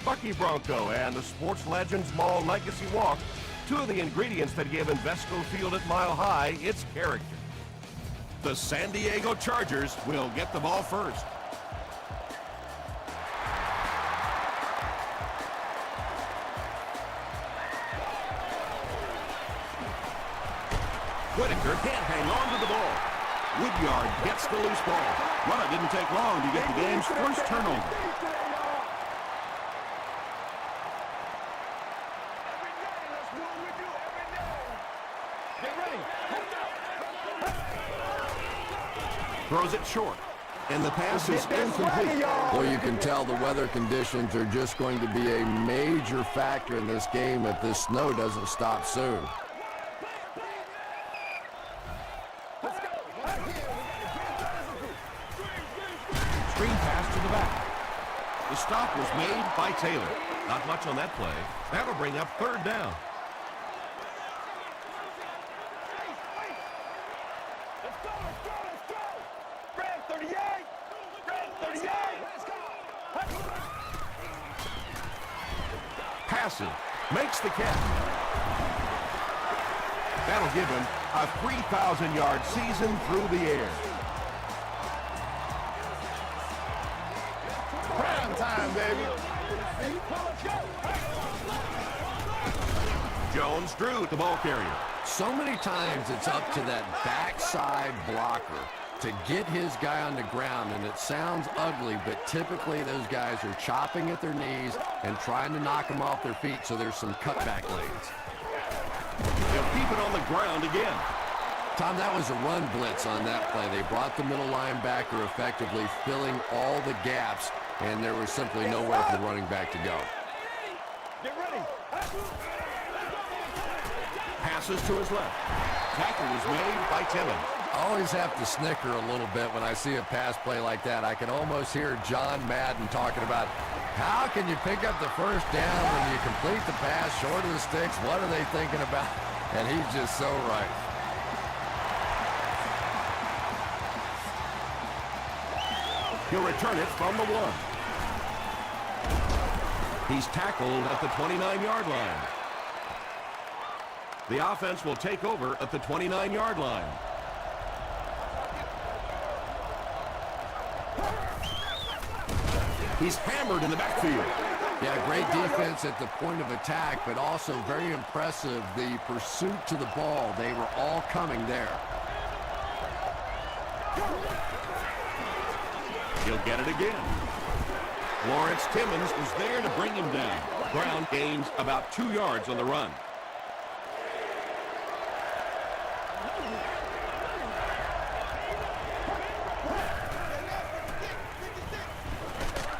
Bucky Bronco and the Sports Legends Mall Legacy Walk, two of the ingredients that give Invesco Field at Mile High its character. The San Diego Chargers will get the ball first. Whitaker can't hang on to the ball. Woodyard gets the loose ball. Well, it didn't take long to get the game's first turnover. Throws it short, and the pass is incomplete. Well, you can tell the weather conditions are just going to be a major factor in this game if this snow doesn't stop soon. Screen pass to the back. The stop was made by Taylor. Not much on that play. That'll bring up third down. Passes, makes the catch. That'll give him a 3,000-yard season through the air. Prime time, baby. Jones-Drew, the ball carrier. So many times it's up to that backside blocker to get his guy on the ground, and it sounds ugly, but typically those guys are chopping at their knees and trying to knock them off their feet, so there's some cutback lanes. They'll keep it on the ground again. Tom, that was a run blitz on that play. They brought the middle linebacker effectively filling all the gaps, and there was simply nowhere for the running back to go. Get ready. Passes to his left. Tackle was made by Timmons. I always have to snicker a little bit when I see a pass play like that. I can almost hear John Madden talking about how can you pick up the first down when you complete the pass short of the sticks? What are they thinking about? And he's just so right. He'll return it from the 1. He's tackled at the 29-yard line. The offense will take over at the 29-yard line. He's hammered in the backfield. Yeah, great defense at the point of attack, but also very impressive the pursuit to the ball. They were all coming there. He'll get it again. Lawrence Timmons was there to bring him down. Brown gains about 2 yards on the run.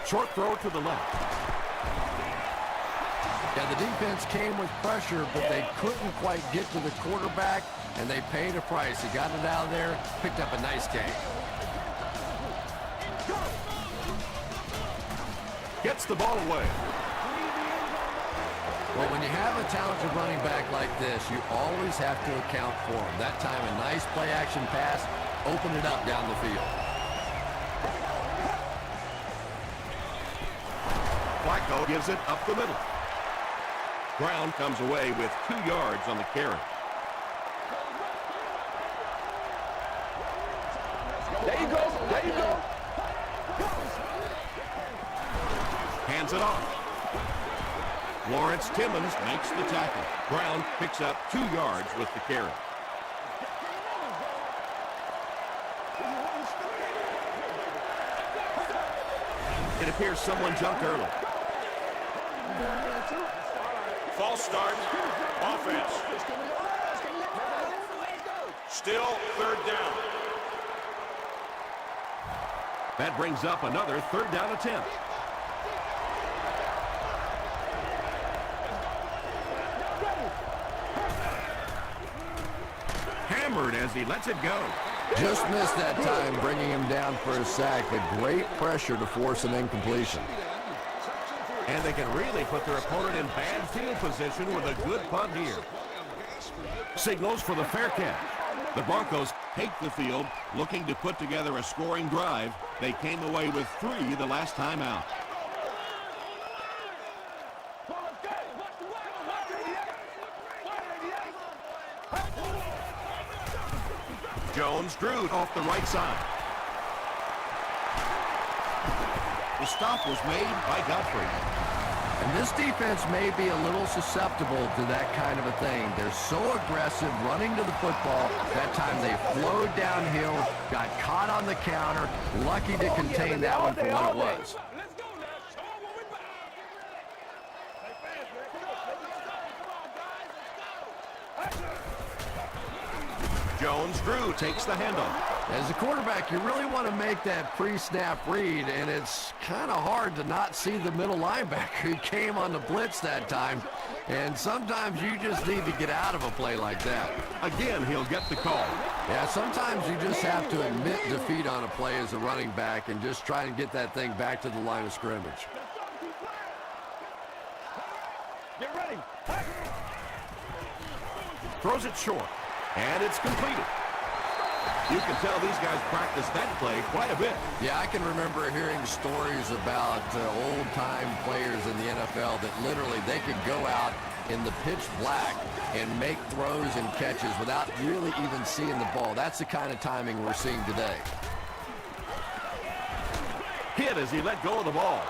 Short throw to the left. Yeah, the defense came with pressure, but they couldn't quite get to the quarterback, and they paid a price. He got it out of there, picked up a nice gain. Gets the ball away. Well, when you have a talented running back like this, you always have to account for him. That time, a nice play-action pass opened it up down the field. Flacco gives it up the middle. Brown comes away with 2 yards on the carry. There you go. There you go. Hands it off. Lawrence Timmons makes the tackle. Brown picks up 2 yards with the carry. It appears someone jumped early. False start. Offense. Still third down. That brings up another third down attempt. Hammered as he lets it go. Just missed that time, bringing him down for a sack, but great pressure to force an incompletion. And they can really put their opponent in bad field position with a good punt here. Signals for the fair catch. The Broncos take the field, looking to put together a scoring drive. They came away with 3 the last time out. Jones drew off the right side. The stop was made by Godfrey. And this defense may be a little susceptible to that kind of a thing. They're so aggressive running to the football. That time they flowed downhill, got caught on the counter, lucky to contain that one for what it was. Jones Drew takes the handoff. As a quarterback, you really want to make that pre-snap read, and it's kind of hard to not see the middle linebacker who came on the blitz that time. And sometimes you just need to get out of a play like that. Again, he'll get the call. Yeah, sometimes you just have to admit defeat on a play as a running back and just try and get that thing back to the line of scrimmage. Get ready. Throws it short, and it's completed. You can tell these guys practice that play quite a bit. Yeah, I can remember hearing stories about old-time players in the NFL that literally they could go out in the pitch black and make throws and catches without really even seeing the ball. That's the kind of timing we're seeing today. Hit as he let go of the ball.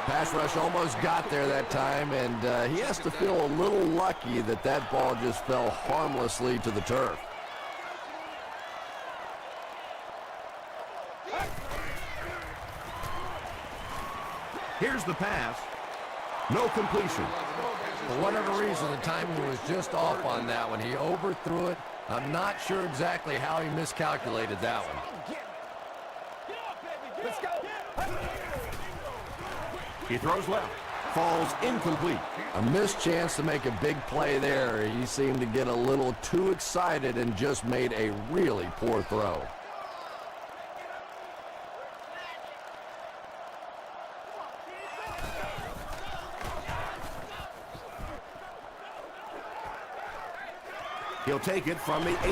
Pass rush almost got there that time, and he has to feel a little lucky that that ball just fell harmlessly to the turf. Here's the pass. No completion. For whatever reason, the timing was just off on that one. He overthrew it. I'm not sure exactly how he miscalculated that one. Let's go. He throws left. Falls incomplete. A missed chance to make a big play there. He seemed to get a little too excited and just made a really poor throw. He'll take it from the 18.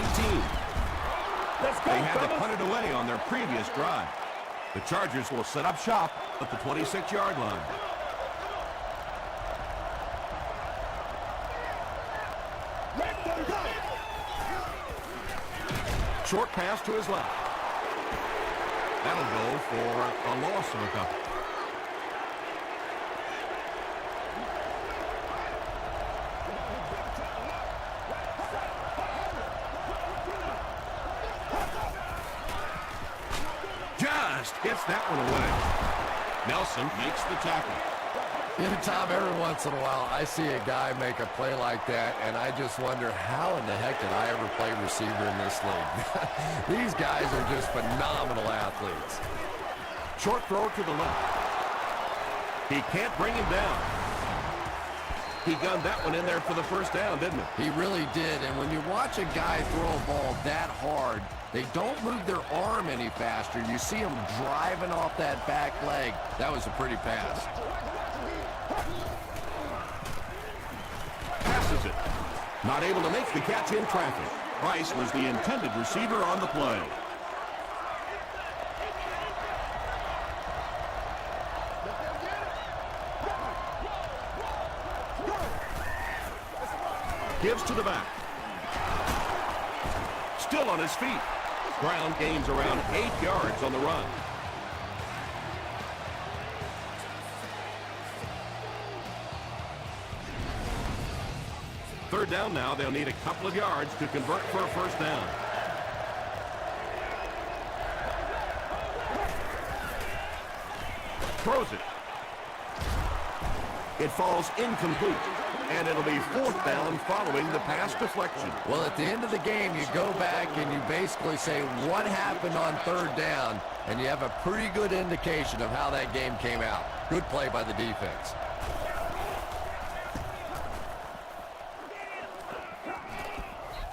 Let's go, They had to fellas. punt it away on their previous drive. The Chargers will set up shop at the 26-yard line. Short pass to his left. That'll go for a loss of a couple. Just hits that one away. Nelson makes the tackle. You know, Tom, every once in a while, I see a guy make a play like that, and I just wonder, how in the heck did I ever play receiver in this league? These guys are just phenomenal athletes. Short throw to the left. He can't bring him down. He gunned that one in there for the first down, didn't he? He really did, and when you watch a guy throw a ball that hard, they don't move their arm any faster. You see him driving off that back leg. That was a pretty pass. Passes it. Not able to make the catch in traffic. Price was the intended receiver on the play. Gives to the back. Still on his feet. Brown gains around 8 yards on the run. Third down now. They'll need a couple of yards to convert for a first down. Throws it. It falls incomplete. And it'll be fourth down following the pass deflection. Well, at the end of the game, you go back and you basically say what happened on third down, and you have a pretty good indication of how that game came out. Good play by the defense.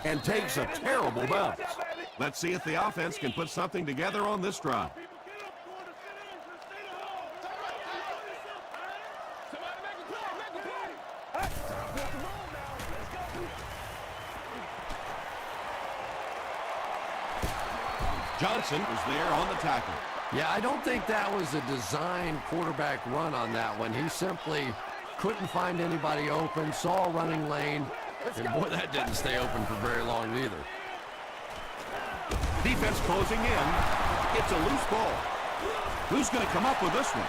And takes a terrible bounce. Let's see if the offense can put something together on this drive. Johnson was there on the tackle. Yeah, I don't think that was a design quarterback run on that one. He simply couldn't find anybody open, saw a running lane, and boy, that didn't stay open for very long either. Defense closing in. It's a loose ball. Who's going to come up with this one?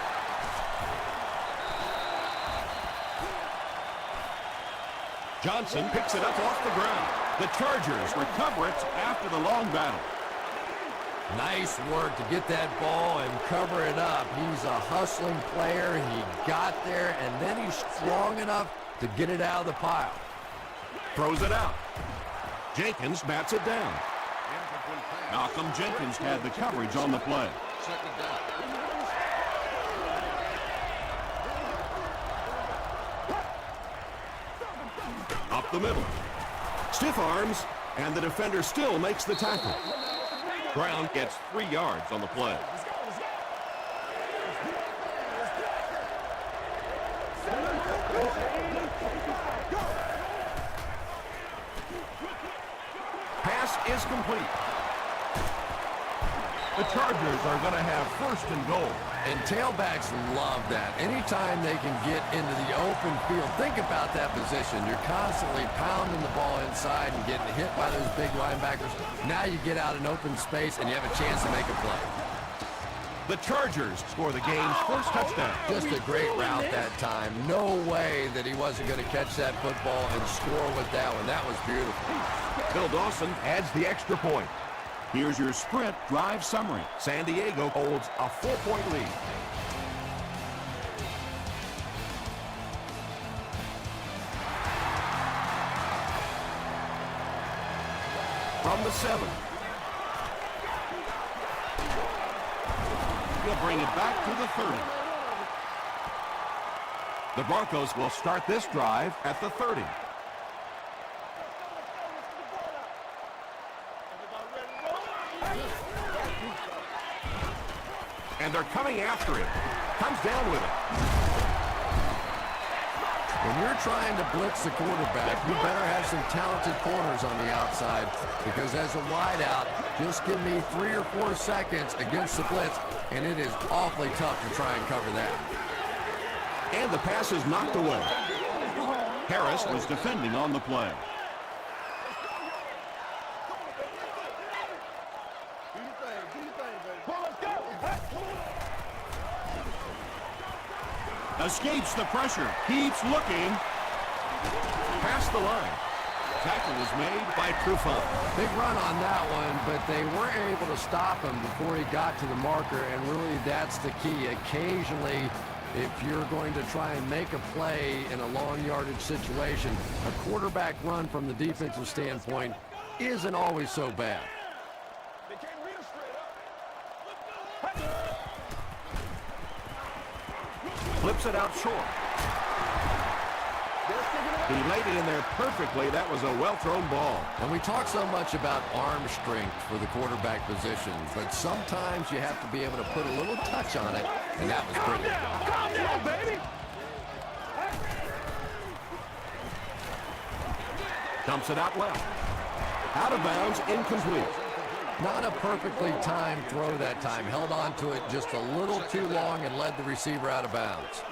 Johnson picks it up off the ground. The Chargers recover it after the long battle. Nice work to get that ball and cover it up. He's a hustling player. He got there, and then he's strong enough to get it out of the pile. Throws it out. Jenkins bats it down. Malcolm Jenkins had the coverage on the play. Second down. Up the middle. Stiff arms, and the defender still makes the tackle. Brown gets 3 yards on the play. Pass is complete. The Chargers are going to have first and goal. And tailbacks love that. Anytime they can get into the open field, think about that position. You're constantly pounding the ball inside and getting hit by those big linebackers. Now you get out in open space and you have a chance to make a play. The Chargers score the game's first touchdown. Just a great route that time. No way that he wasn't going to catch that football and score with that one. That was beautiful. Bill Dawson adds the extra point. Here's your sprint drive summary. San Diego holds a 4-point lead. From the 7. He'll bring it back to the 30. The Broncos will start this drive at the 30. And they're coming after him. Comes down with it. When you're trying to blitz the quarterback, you better have some talented corners on the outside, because as a wideout, just give me 3 or 4 seconds against the blitz, and it is awfully tough to try and cover that. And the pass is knocked away. Harris was defending on the play. Escapes the pressure. Keeps looking. Past the line. Tackle was made by Trufant. Big run on that one, but they weren't able to stop him before he got to the marker, and really that's the key. Occasionally, if you're going to try and make a play in a long yardage situation, a quarterback run from the defensive standpoint isn't always so bad. Flips it out short. He laid it in there perfectly. That was a well-thrown ball. And we talk so much about arm strength for the quarterback position, but sometimes you have to be able to put a little touch on it, and that was pretty. Calm down, baby. Dumps it out left. Out of bounds, incomplete. Not a perfectly timed throw that time. Held on to it just a little too long and led the receiver out of bounds.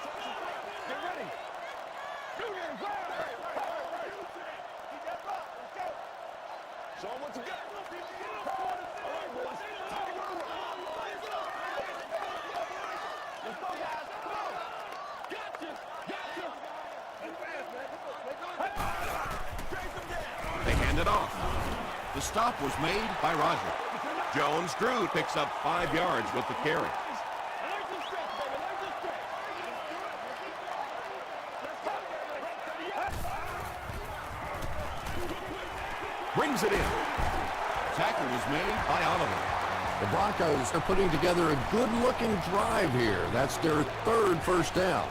They hand it off. The stop was made by Roger. Jones-Drew picks up 5 yards with the carry. Brings it in. Tackle was made by Oliver. The Broncos are putting together a good-looking drive here. That's their 3rd first down.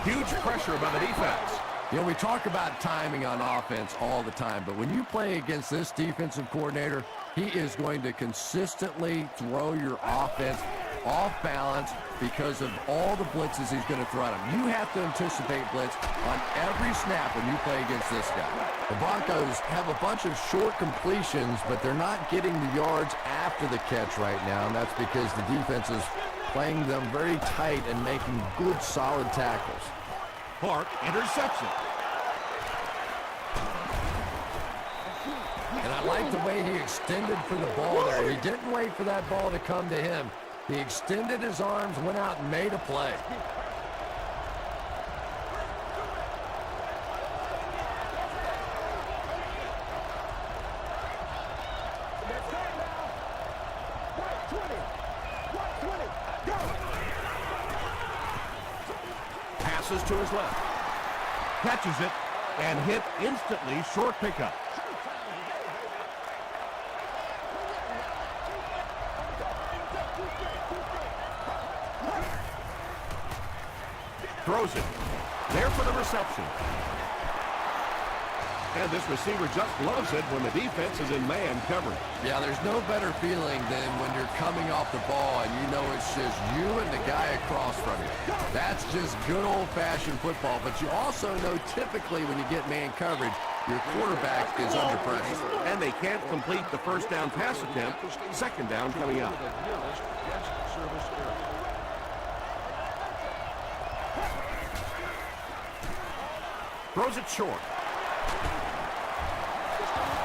Huge pressure by the defense. You know, we talk about timing on offense all the time, but when you play against this defensive coordinator, he is going to consistently throw your offense off balance because of all the blitzes he's going to throw at him. You have to anticipate blitz on every snap when you play against this guy. The Broncos have a bunch of short completions, but they're not getting the yards after the catch right now, and that's because the defense is playing them very tight and making good, solid tackles. Park intercepts it. I like the way he extended for the ball there. He didn't wait for that ball to come to him. He extended his arms, went out and made a play. Passes to his left. Catches it and hit instantly. Short pickup. Throws it. There for the reception. And this receiver just loves it when the defense is in man coverage. Yeah, there's no better feeling than when you're coming off the ball and you know it's just you and the guy across from you. That's just good old-fashioned football. But you also know typically when you get man coverage, your quarterback is under pressure. And they can't complete the first down pass attempt. Second down coming up. Throws it short.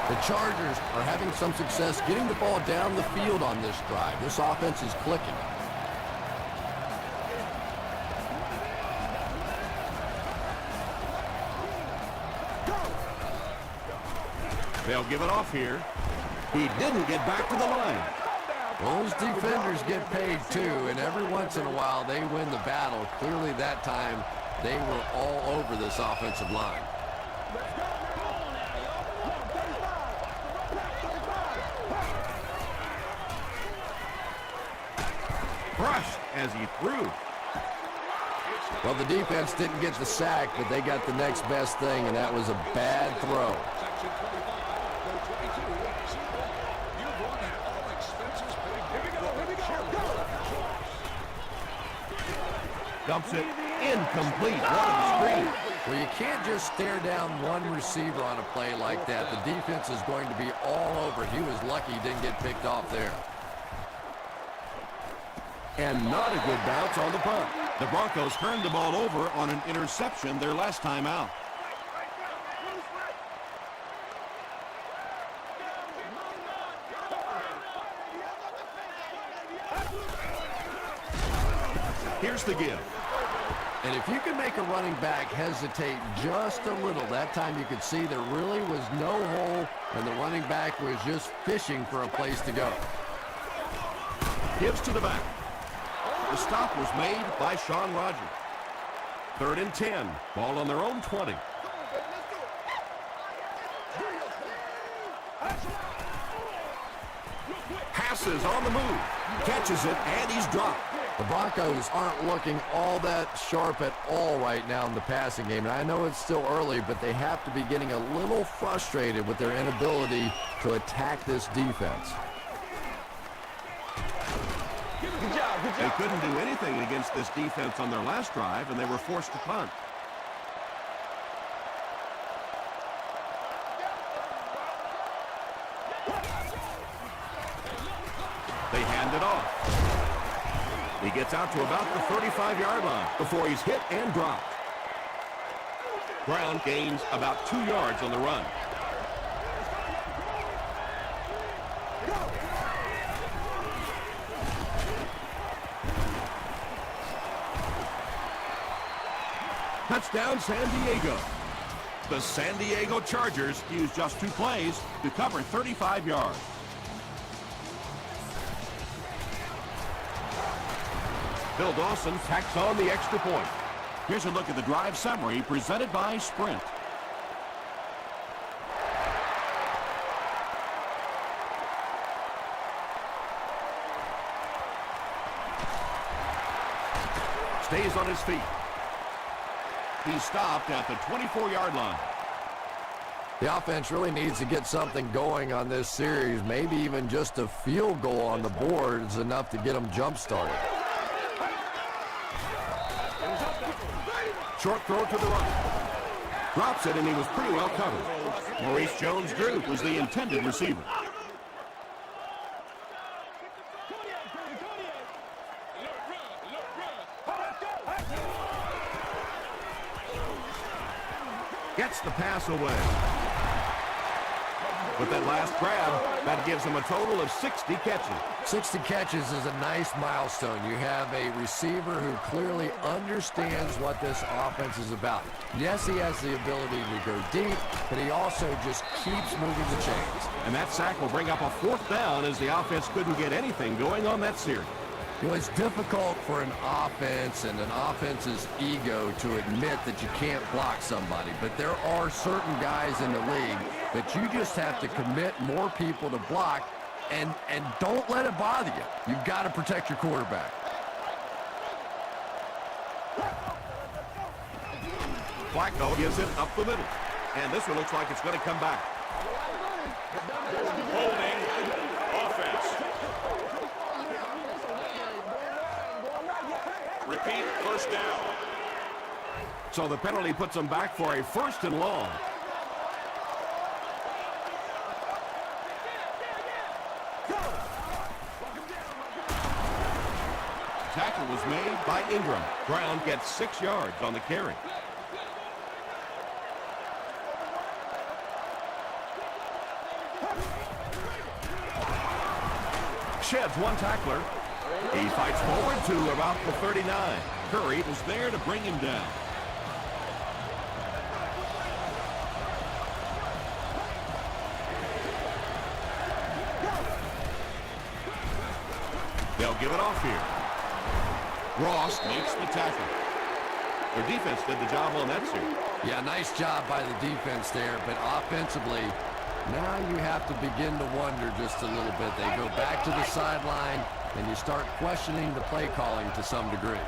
The Chargers are having some success getting the ball down the field on this drive. This offense is clicking. They'll give it off here. He didn't get back to the line. Well, those defenders get paid too, and every once in a while they win the battle. Clearly that time they were all over this offensive line. Crushed as he threw. Well, the defense didn't get the sack, but they got the next best thing, and that was a bad throw. Dumps it incomplete. What a screen. Well, you can't just stare down one receiver on a play like that. The defense is going to be all over. He was lucky he didn't get picked off there. And not a good bounce on the punt. The Broncos turned the ball over on an interception their last time out. Here's the give. And if you can make a running back hesitate just a little, that time you could see there really was no hole, and the running back was just fishing for a place to go. Gives to the back. The stop was made by Sean Rogers. 3rd and 10. Ball on their own 20. Passes on the move. Catches it, and he's dropped. The Broncos aren't looking all that sharp at all right now in the passing game. And I know it's still early, but they have to be getting a little frustrated with their inability to attack this defense. Good job, good They job. couldn't do anything against this defense on their last drive, and they were forced to punt. They hand it off. He gets out to about the 35-yard line before he's hit and dropped. Brown gains about 2 yards on the run. Touchdown, San Diego. The San Diego Chargers use just 2 plays to cover 35 yards. Bill Dawson tacks on the extra point. Here's a look at the drive summary presented by Sprint. Stays on his feet. He stopped at the 24-yard line. The offense really needs to get something going on this series. Maybe even just a field goal on the board is enough to get them jump-started. Short throw to the right. Drops it, and he was pretty well covered. Maurice Jones-Drew was the intended receiver. Gets the pass away. With that last grab, that gives him a total of 60 catches. 60 catches is a nice milestone. You have a receiver who clearly understands what this offense is about. Yes, he has the ability to go deep, but he also just keeps moving the chains. And that sack will bring up a 4th down as the offense couldn't get anything going on that series. You know, it's difficult for an offense and an offense's ego to admit that you can't block somebody, but there are certain guys in the league that you just have to commit more people to block, and don't let it bother you. You've got to protect your quarterback. Flacco gives it up the middle. And this one looks like it's going to come back. Holding. Offense. Repeat, first down. So the penalty puts them back for a 1st and long. Tackle was made by Ingram. Brown gets 6 yards on the carry. Sheds one tackler. He fights forward to about the 39. Curry was there to bring him down. They'll give it off here. Ross makes the tackle. Their defense did the job on that series. Yeah, nice job by the defense there, but offensively, now you have to begin to wonder just a little bit. They go back to the sideline, and you start questioning the play calling to some degree.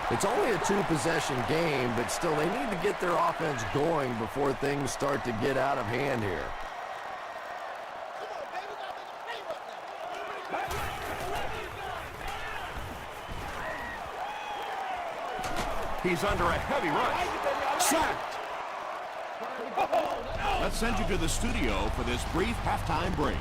It's only a 2-possession game, but still they need to get their offense going before things start to get out of hand here. He's under a heavy rush. Sacked. Let's send you to the studio for this brief halftime break.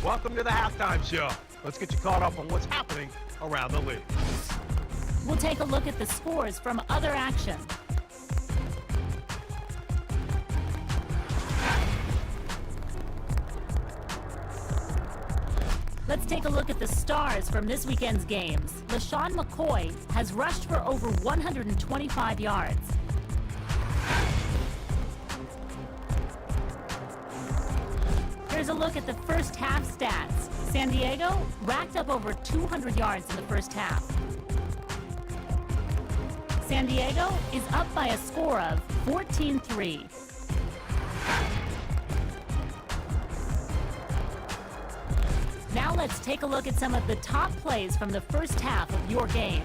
Welcome to the halftime show. Let's get you caught up on what's happening around the league. We'll take a look at the scores from other action. Let's take a look at the stars from this weekend's games. LaShawn McCoy has rushed for over 125 yards. Here's a look at the first half stats. San Diego racked up over 200 yards in the first half. San Diego is up by a score of 14-3. Now let's take a look at some of the top plays from the first half of your game.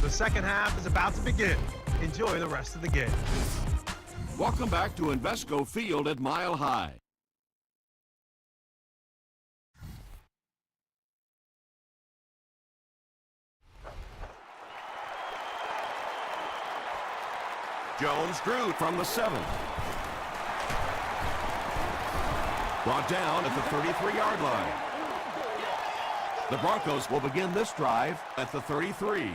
The second half is about to begin. Enjoy the rest of the game. Welcome back to Invesco Field at Mile High. Jones drew from the 7. Brought down at the 33-yard line. The Broncos will begin this drive at the 33.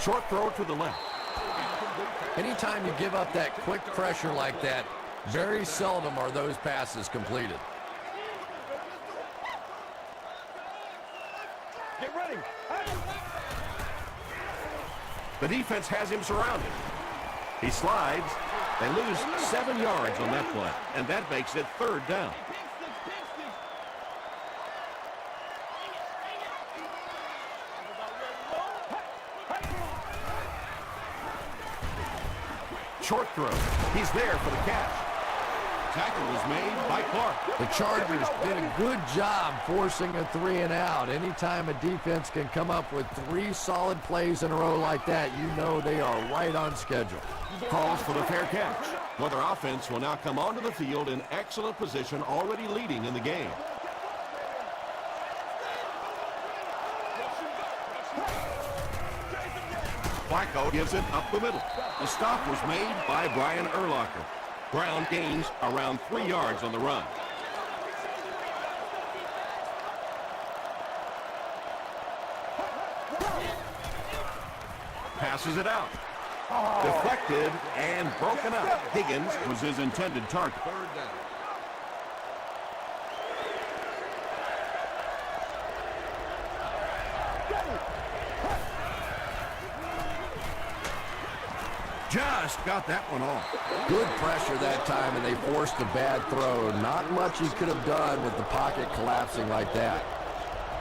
Short throw to the left. Anytime you give up that quick pressure like that, very seldom are those passes completed. Get ready. The defense has him surrounded. He slides. They lose 7 yards on that play, and that makes it 3rd down. Short throw. He's there for the catch. Tackle was made by Clark. The Chargers did a good job forcing a 3 and out. Anytime a defense can come up with 3 solid plays in a row like that, you know they are right on schedule. Calls for the fair catch. Well, their offense will now come onto the field in excellent position, already leading in the game. Flacco gives it up the middle. The stop was made by Brian Urlacher. Brown gains around 3 yards on the run. Passes it out. Deflected and broken up. Higgins was his intended target. 3rd down. Just got that one off. Good pressure that time, and they forced a bad throw. Not much he could have done with the pocket collapsing like that.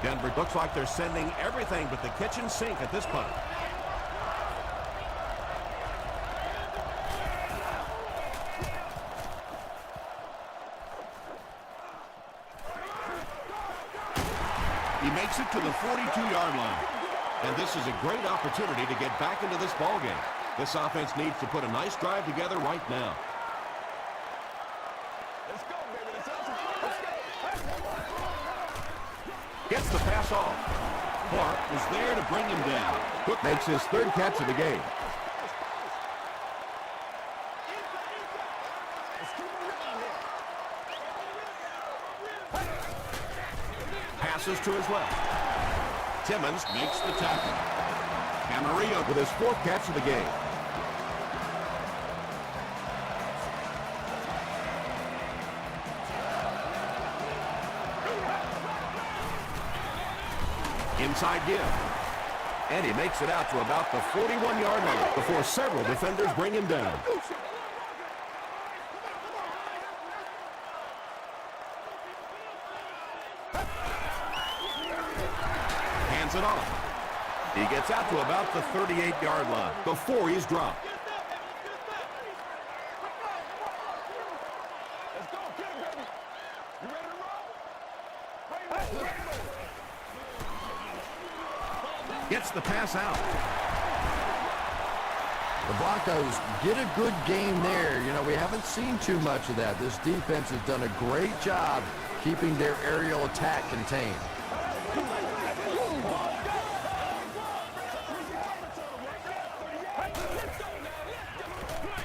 Denver looks like they're sending everything but the kitchen sink at this point. He makes it to the 42-yard line. And this is a great opportunity to get back into this ballgame. This offense needs to put a nice drive together right now. Let's go, baby. Let's go. Gets the pass off. Clark was there to bring him down. Cook makes his 3rd catch of the game. Passes to his left. Timmons makes the tackle. Camarillo with his 4th catch of the game. Inside give. And he makes it out to about the 41-yard line before several defenders bring him down. Hands it off. He gets out to about the 38-yard line before he's dropped. Let's go. Get it, baby. You ready to roll? Gets the pass out. The Broncos get a good game there. You know, we haven't seen too much of that. This defense has done a great job keeping their aerial attack contained.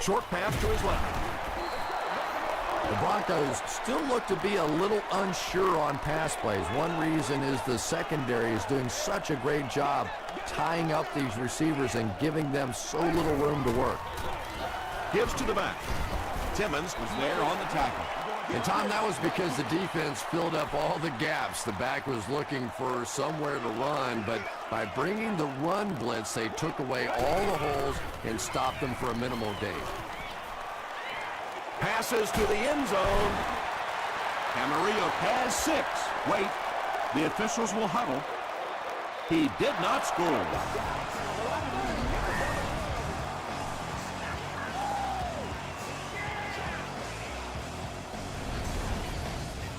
Short pass to his left. The Broncos still look to be a little unsure on pass plays. One reason is the secondary is doing such a great job tying up these receivers and giving them so little room to work. Gives to the back. Timmons was there on the tackle. And Tom, that was because the defense filled up all the gaps. The back was looking for somewhere to run, but by bringing the run blitz, they took away all the holes and stopped them for a minimal gain. Passes to the end zone. Camarillo has 6. Wait, the officials will huddle. He did not score.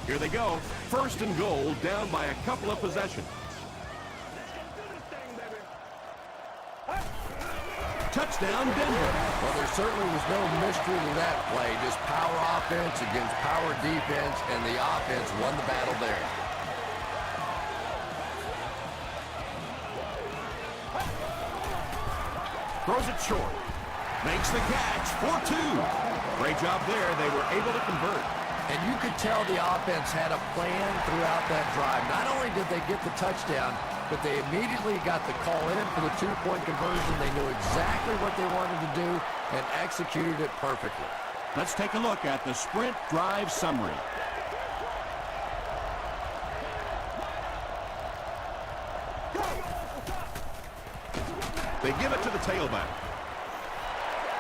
Here they go. 1st and goal, down by a couple of possessions. Touchdown, Denver. Well, there certainly was no mystery to that play. Just power offense against power defense, and the offense won the battle there. Throws it short. Makes the catch for 2. Great job there. They were able to convert. And you could tell the offense had a plan throughout that drive. Not only did they get the touchdown, but they immediately got the call in for the two-point conversion. They knew exactly what they wanted to do and executed it perfectly. Let's take a look at the sprint drive summary. They give it to the tailback.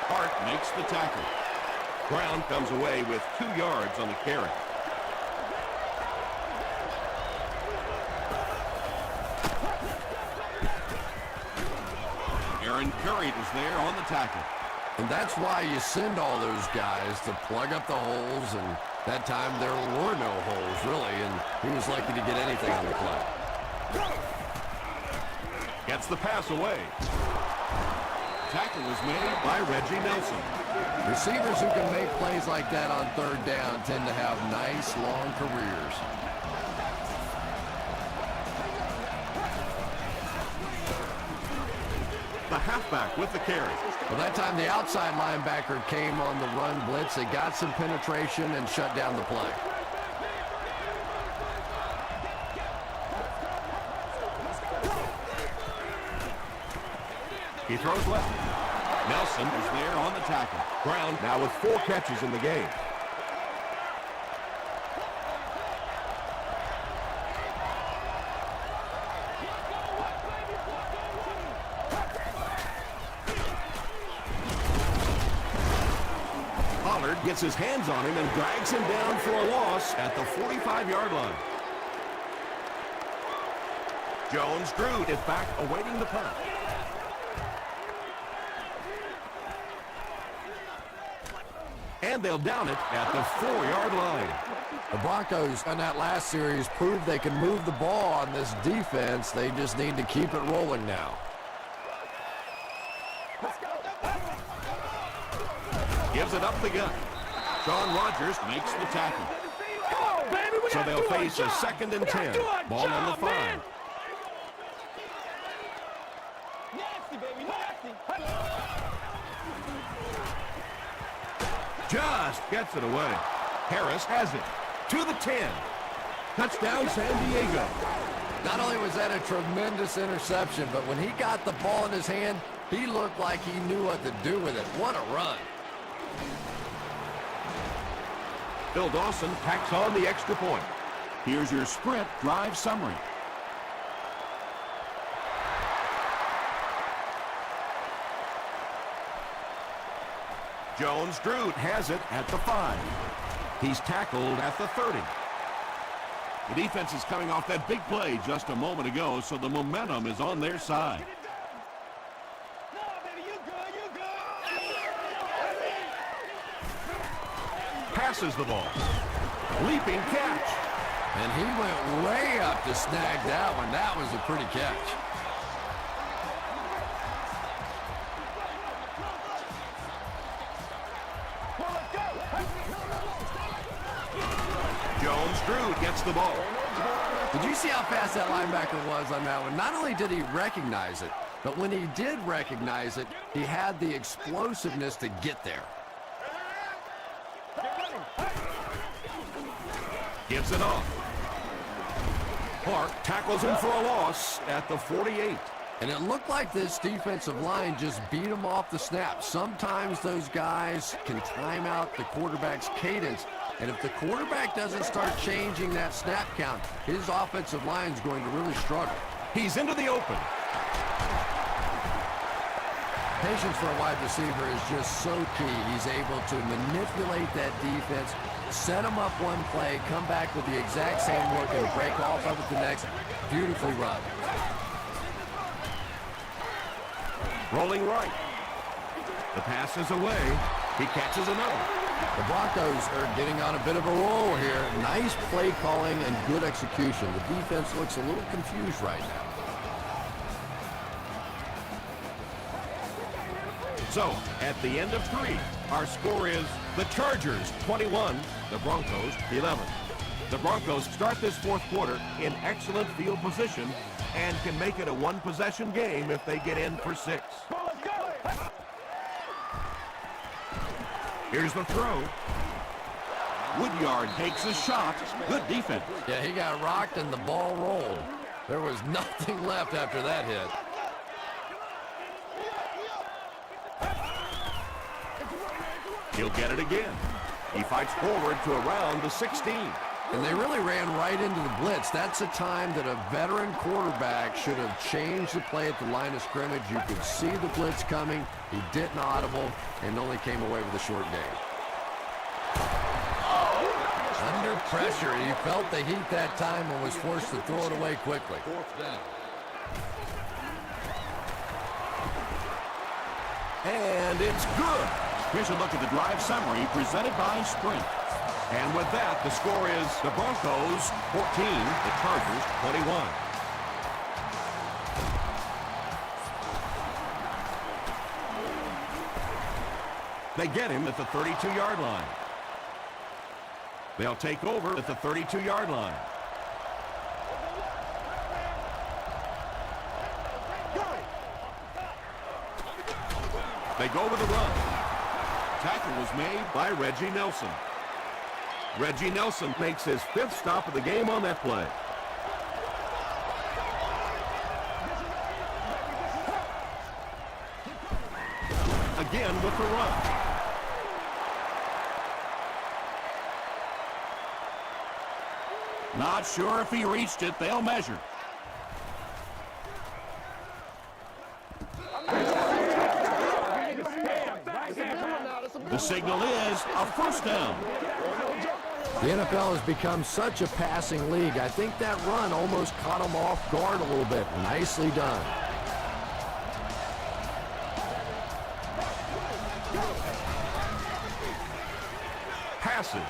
Hart makes the tackle. Brown comes away with 2 yards on the carry. Aaron Curry was there on the tackle. And that's why you send all those guys to plug up the holes, and that time there were no holes, really, and he was lucky to get anything on the play. Gets the pass away. Tackle was made by Reggie Nelson. Receivers who can make plays like that on third down tend to have nice, long careers. The halfback with the carry. Well, that time the outside linebacker came on the run blitz. They got some penetration and shut down the play. He throws left. Nelson is there on the tackle. Brown now with 4 catches in the game. Pollard gets his hands on him and drags him down for a loss at the 45-yard line. Jones-Drew is back awaiting the punt. And they'll down it at the 4-yard line. The Broncos in that last series proved they can move the ball on this defense. They just need to keep it rolling now. Gives it up the gut. Sean Rogers makes the tackle. So they'll face a 2nd and 10. Ball on the 5. Just gets it away. Harris has it. To the 10. Touchdown, San Diego. Not only was that a tremendous interception, but when he got the ball in his hand, he looked like he knew what to do with it. What a run. Bill Dawson tacks on the extra point. Here's your sprint drive summary. Jones-Drew has it at the 5. He's tackled at the 30. The defense is coming off that big play just a moment ago, so the momentum is on their side. Passes the ball. Leaping catch. And he went way up to snag that one. That was a pretty catch. Jones-Drew gets the ball. Did you see how fast that linebacker was on that one? Not only did he recognize it, but when he did recognize it, he had the explosiveness to get there. Gives it off. Clark tackles him for a loss at the 48. And it looked like this defensive line just beat him off the snap. Sometimes those guys can time out the quarterback's cadence. And if the quarterback doesn't start changing that snap count, his offensive line is going to really struggle. He's into the open. Patience for a wide receiver is just so key. He's able to manipulate that defense, set him up one play, come back with the exact same look, and break off of it the next. Beautifully run. Rolling right. The pass is away. He catches another. The Broncos are getting on a bit of a roll here. Nice play calling and good execution. The defense looks a little confused right now. So, at the end of 3, our score is the Chargers 21, the Broncos 11. The Broncos start this 4th quarter in excellent field position and can make it a 1-possession game if they get in for 6. Here's the throw. Woodyard takes a shot. Good defense. Yeah, he got rocked and the ball rolled. There was nothing left after that hit. He'll get it again. He fights forward to around the 16. And they really ran right into the blitz. That's a time that a veteran quarterback should have changed the play at the line of scrimmage. You could see the blitz coming. He didn't audible and only came away with a short gain. Under pressure, he felt the heat that time and was forced to throw it away quickly. And it's good. Here's a look at the drive summary presented by Sprint. And with that, the score is the Broncos 14, the Chargers 21. They get him at the 32-yard line. They'll take over at the 32-yard line. They go with the run. Tackle was made by Reggie Nelson. Reggie Nelson makes his 5th stop of the game on that play. Again with the run. Not sure if he reached it. They'll measure. The signal is a first down. The NFL has become such a passing league. I think that run almost caught him off guard a little bit. Nicely done. Passes.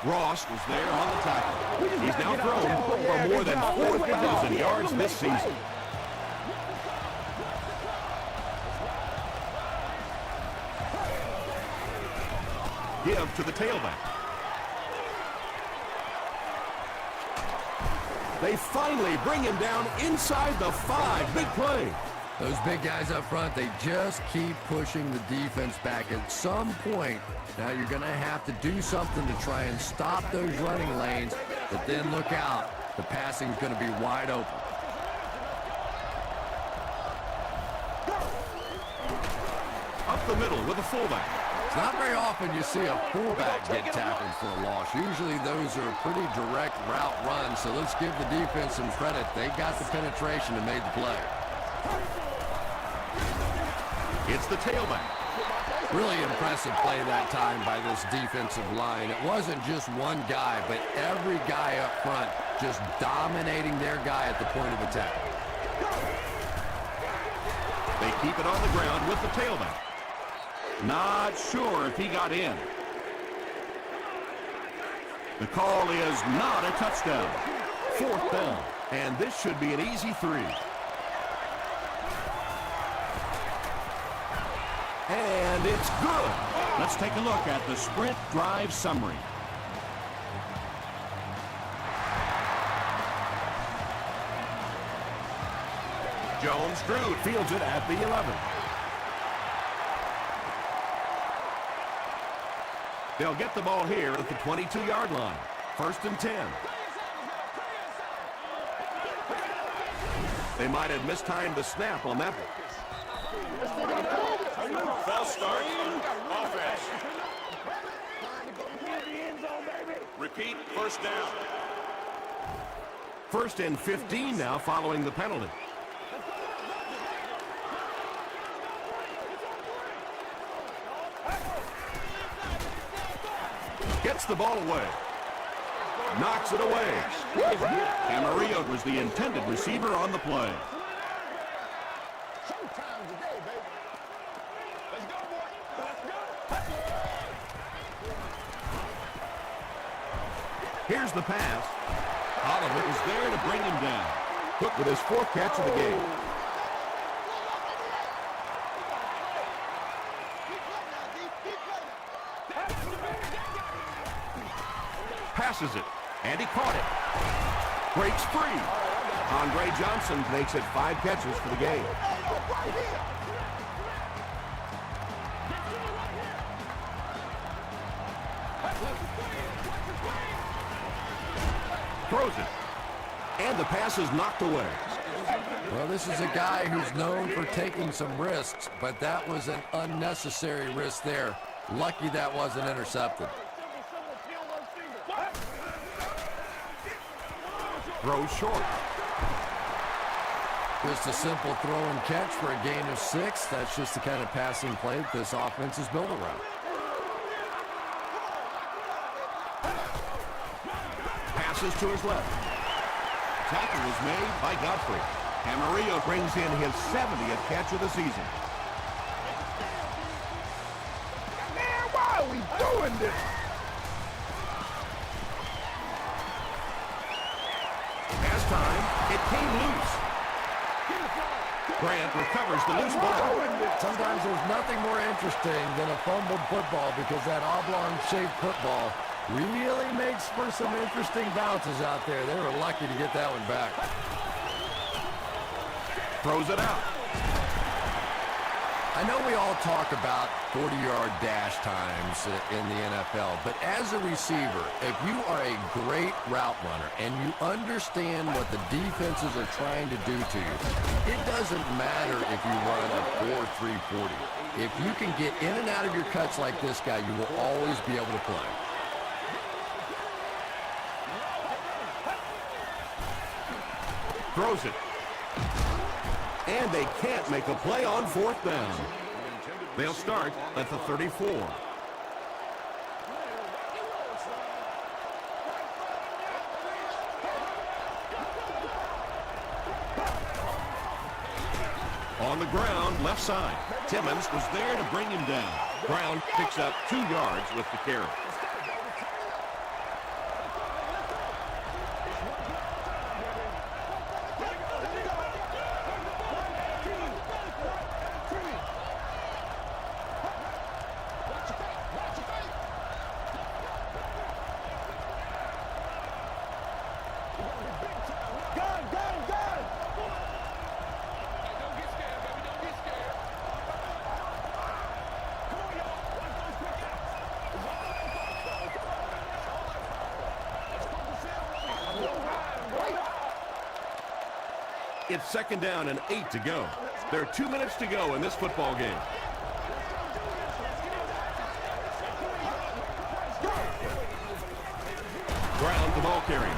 Ross was there on the tackle. He's now thrown for more than 4,000 yards this season. Give to the tailback. They finally bring him down inside the 5. Big play. Those big guys up front, they just keep pushing the defense back. At some point, now you're going to have to do something to try and stop those running lanes, but then look out. The passing's going to be wide open. Up the middle with a fullback. It's not very often you see a fullback get tackled for a loss. Usually those are pretty direct route runs, so let's give the defense some credit. They got the penetration and made the play. It's the tailback. Really impressive play that time by this defensive line. It wasn't just one guy, but every guy up front just dominating their guy at the point of attack. They keep it on the ground with the tailback. Not sure if he got in. The call is not a touchdown. 4th down, and this should be an easy 3. And it's good. Let's take a look at the Sprint drive summary. Jones-Drew fields it at the 11. They'll get the ball here at the 22-yard line. 1st and 10. They might have mistimed the snap on that one. False start. Offense. Repeat, 1st down. 1st and 15 now following the penalty. Gets the ball away. Knocks it away. Camarillo was the intended receiver on the play. Here's the pass. Oliver is there to bring him down. Cook with his 4th catch of the game. Passes it, and he caught it. Breaks free. Andre Johnson makes it 5 catches for the game. Throws it. And the pass is knocked away. Well, this is a guy who's known for taking some risks, but that was an unnecessary risk there. Lucky that wasn't intercepted. Throws short. Just a simple throw and catch for a gain of 6. That's just the kind of passing play that this offense is built around. Passes to his left. Tackle was made by Godfrey. Camarillo brings in his 70th catch of the season. Man, why are we doing this? Pass time. It came loose. Grant recovers the loose ball. Sometimes there's nothing more interesting than a fumbled football because that oblong-shaped football really makes for some interesting bounces out there. They were lucky to get that one back. Throws it out. I know we all talk about 40-yard dash times in the NFL, but as a receiver, if you are a great route runner and you understand what the defenses are trying to do to you, it doesn't matter if you run a 4.340. If you can get in and out of your cuts like this guy, you will always be able to play. Throws it. And they can't make a play on 4th down. They'll start at the 34. On the ground, left side. Timmons was there to bring him down. Brown picks up 2 yards with the carry. It's 2nd down and 8 to go. There are 2 minutes to go in this football game. Brown, the ball carrier.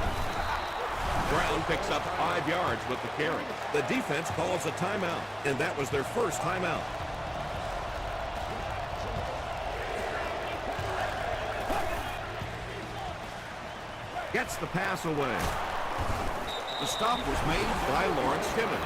Brown picks up 5 yards with the carry. The defense calls a timeout, and that was their first timeout. Gets the pass away. The stop was made by Lawrence Timmons.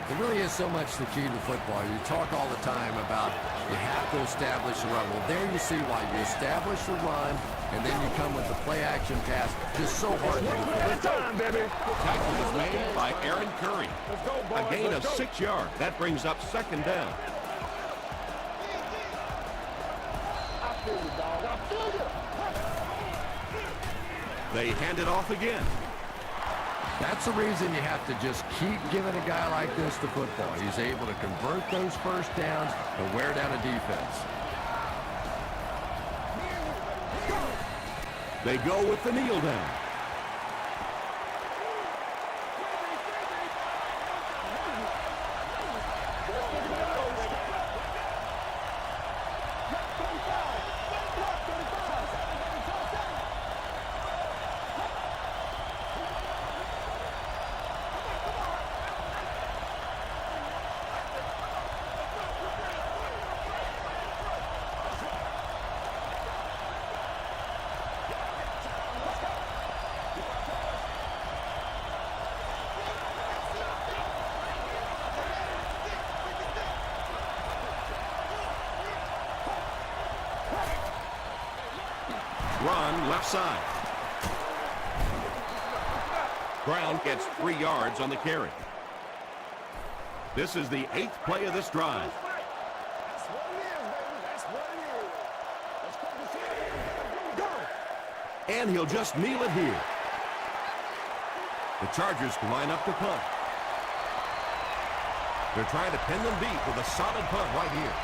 It really is so much the key to football. You talk all the time about you have to establish the run. Well, there you see why. You establish the run, and then you come with the play-action pass. Just so hard to defend. Tackle was made by Aaron Curry. A gain of 6 yards. That brings up 2nd down. They hand it off again. That's the reason you have to just keep giving a guy like this the football. He's able to convert those first downs and wear down a defense. They go with the kneel down. Run left side. Brown gets 3 yards on the carry. This is the 8th play of this drive. And he'll just kneel it here. The Chargers line up to punt. They're trying to pin them deep with a solid punt right here.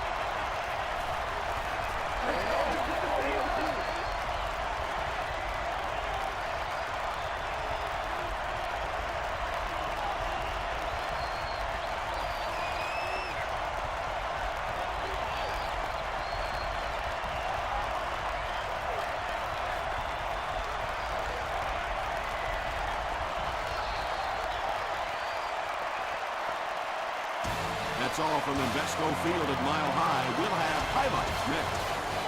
That's all from Invesco Field at Mile High. We'll have highlights next.